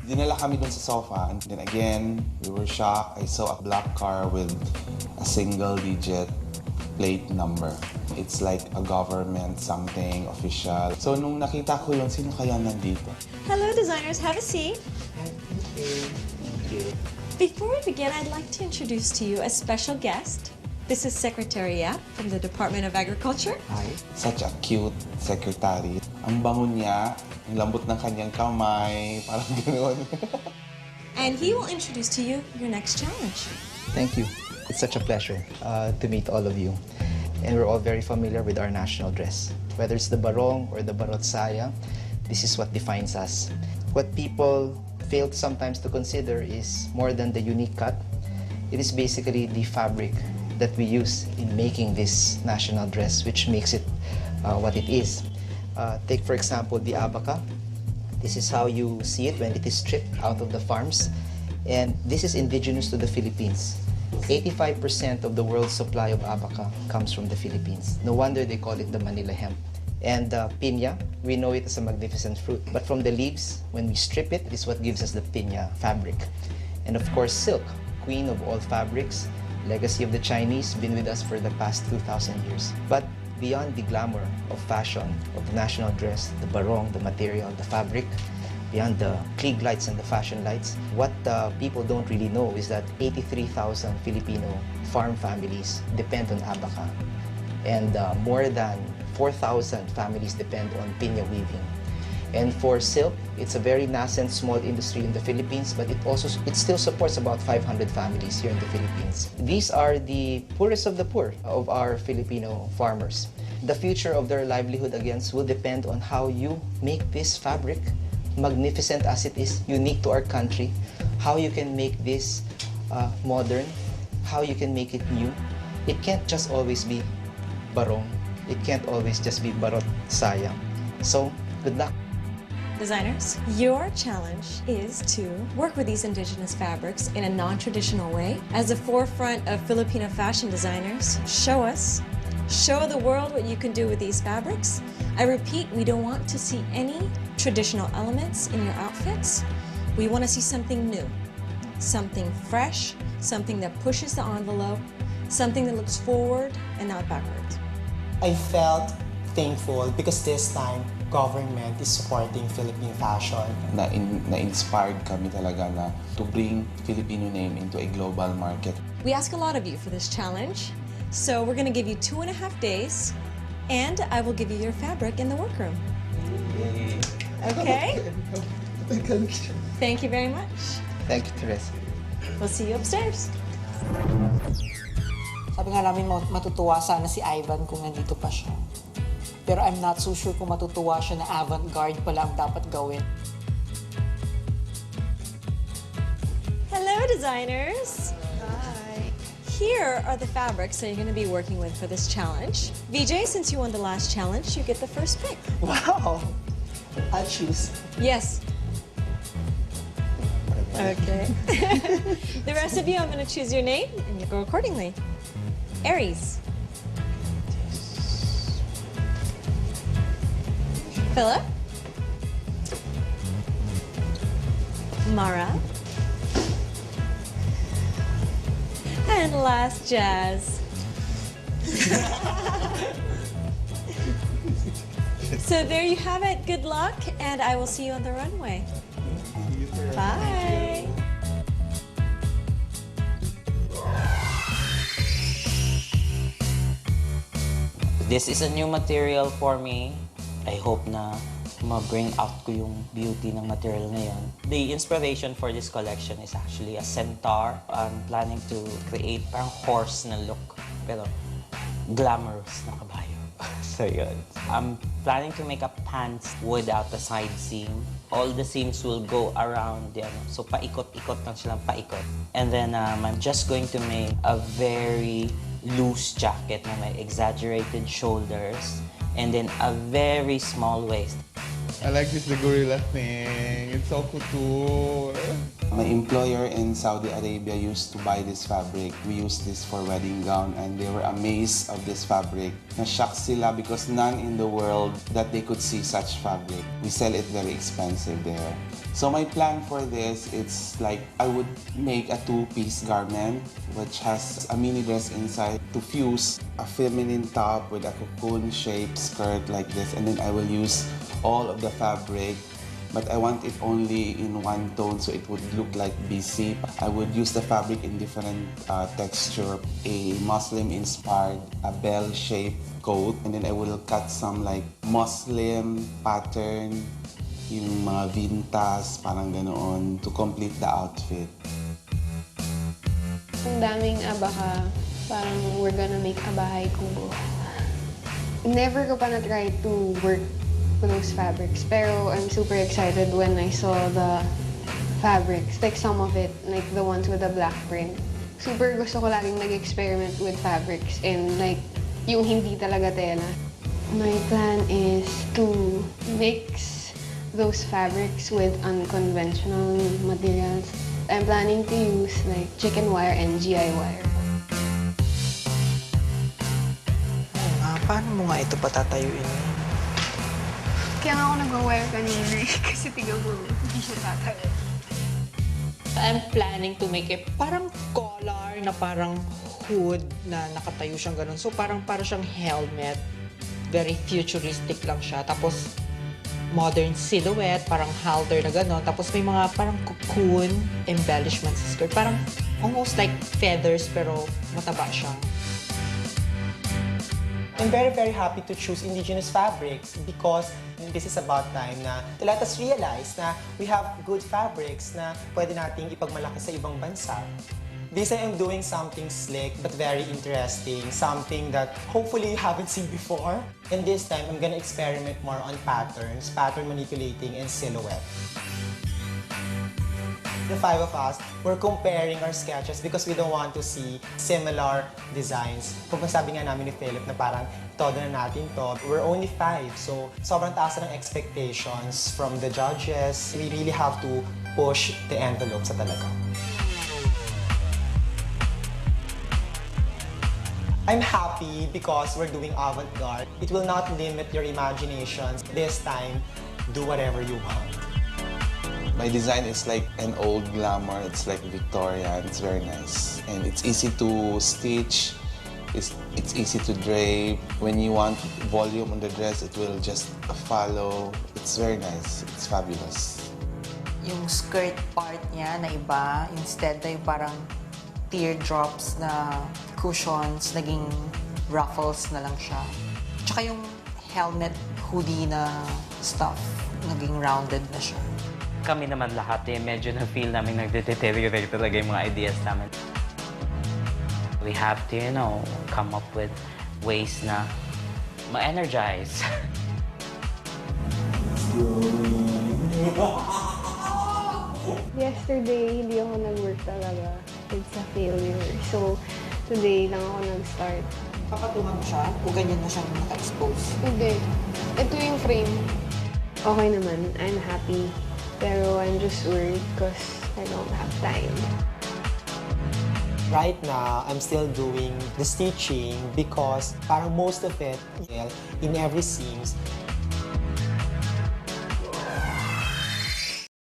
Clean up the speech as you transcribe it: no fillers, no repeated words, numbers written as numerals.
Dinala kami dun sa sofa, and then again, we were shocked. I saw a black car with a single-digit plate number. It's like a government something official. So nung nakita ko yun, sino kaya nandito? Hello, designers. Have a seat. Before we begin, I'd like to introduce to you a special guest. This is Secretary Yap from the Department of Agriculture. Hi. Such a cute secretary. Ang bango niya, ang lambot ng kanyang kamay, parang gano'n. And he will introduce to you your next challenge. Thank you. It's such a pleasure to meet all of you. And we're all very familiar with our national dress. Whether it's the barong or the barot saya, this is what defines us. What people fail sometimes to consider is more than the unique cut. It is basically the fabric that we use in making this national dress, which makes it what it is. Take, for example, the abaca. This is how you see it when it is stripped out of the farms. And this is indigenous to the Philippines. 85% of the world's supply of abaca comes from the Philippines. No wonder they call it the Manila hemp. And piña, we know it as a magnificent fruit. But from the leaves, when we strip it, is what gives us the piña fabric. And of course, silk, queen of all fabrics, legacy of the Chinese, been with us for the past 2,000 years. But beyond the glamour of fashion, of the national dress, the barong, the material, the fabric, beyond the Klieg lights and the fashion lights, what people don't really know is that 83,000 Filipino farm families depend on abaca. And more than 4,000 families depend on piña weaving. And for silk, it's a very nascent small industry in the Philippines, but it still supports about 500 families here in the Philippines. These are the poorest of the poor of our Filipino farmers. The future of their livelihood, again, will depend on how you make this fabric, magnificent as it is, unique to our country, how you can make this modern, how you can make it new. It can't just always be barong. It can't always just be barot saya. So, good luck. Designers, your challenge is to work with these indigenous fabrics in a non-traditional way. As the forefront of Filipino fashion designers, show the world what you can do with these fabrics. I repeat, we don't want to see any traditional elements in your outfits. We want to see something new, something fresh, something that pushes the envelope, something that looks forward and not backwards. I felt thankful because this time, government is supporting Philippine fashion. Na-inspired kami talaga na to bring Filipino name into a global market. We ask a lot of you for this challenge, so we're going to give you 2.5 days, and I will give you your fabric in the workroom. Okay? Thank you very much. Thank you, Teresa. We'll see you upstairs. Sabi nga namin matutuwa sana si Ivan kung nandito pa siya. Pero I'm not so sure kung matutuwa siya na avant-garde pala ang dapat gawin. Hello, designers. Hi. Here are the fabrics that you're going to be working with for this challenge. VJ, since you won the last challenge, you get the first pick. Wow! I'll choose. Yes. Okay. The rest of you, I'm going to choose your name, and you go accordingly. Aries. Philip. Mara. And last, Jazz. So there you have it. Good luck, and I will see you on the runway. Bye. This is a new material for me. I hope na ma-bring out ko yung beauty ng material na yun. The inspiration for this collection is actually a centaur. I'm planning to create parang horse na look, pero glamorous na kabayo. So yun. I'm planning to make a pants without a side seam. All the seams will go around yan. So paikot-ikot lang silang paikot. And then I'm just going to make a very loose jacket na may exaggerated shoulders and then a very small waist. I like this the gorilla thing. It's so couture. My employer in Saudi Arabia used to buy this fabric. We used this for wedding gown and they were amazed of this fabric. Na-shock sila because none in the world that they could see such fabric. We sell it very expensive there. So my plan for this, it's like I would make a two-piece garment which has a mini dress inside to fuse a feminine top with a cocoon-shaped skirt like this, and then I will use all of the fabric, but I want it only in one tone so it would look like BC. I would use the fabric in different texture, a muslin-inspired, a bell-shaped coat, and then I will cut some like muslin pattern, yung mga vintas, parang ganoon, to complete the outfit. Ang daming abaka, parang we're gonna make a bahay kubo. Never ko pa na-try to work with those fabrics, pero I'm super excited when I saw the fabrics, like some of it, like the ones with the black print. Super gusto ko laging nag-experiment with fabrics and like yung hindi talaga tela. My plan is to mix those fabrics with unconventional materials. I'm planning to use like chicken wire and GI wire. Paano mo nga ito patatayuin? Kaya nga ako nag-wire kanina eh, kasi tignan mo, hindi siya tatayo. I'm planning to make it parang collar na parang hood na nakatayo siyang ganun. So parang siyang helmet. Very futuristic lang siya. Tapos modern silhouette, parang halter na gano'n. Tapos may mga parang cocoon embellishments sa skirt. Parang almost like feathers pero mataba siya. I'm very, very happy to choose indigenous fabrics because this is about time na to let us realize na we have good fabrics na pwede nating ipagmalaki sa ibang bansa. This time I'm doing something slick but very interesting, something that hopefully you haven't seen before. And this time I'm gonna experiment more on patterns, pattern manipulating, and silhouette. The five of us, we're comparing our sketches because we don't want to see similar designs. Kung sabi nga namin ni Philip na parang todo na natin to, we're only five. So sobrang taas ng expectations from the judges. We really have to push the envelope sa talaga. I'm happy because we're doing avant-garde. It will not limit your imaginations. This time, do whatever you want. My design is like an old glamour. It's like Victorian. It's very nice. And it's easy to stitch. It's easy to drape. When you want volume on the dress, it will just follow. It's very nice. It's fabulous. Yung skirt part niya na iba, instead na yung parang teardrops na cushions, naging ruffles na lang siya. Tsaka yung helmet hoodie na stuff, naging rounded na siya. Kami naman lahat medyo na-feel namin nagde-deteriorate talaga yung mga ideas namin. We have to, come up with ways na ma-energize. Yesterday, hindi ako nag-work talaga. It's a failure. So, today lang ako nag-start. Papatungan mo siya o ganyan na siyang naka-expose? Hindi. Ito yung frame. Okay naman. I'm happy. Pero I'm just worried because I don't have time. Right now, I'm still doing the stitching because parang most of it, in every seams,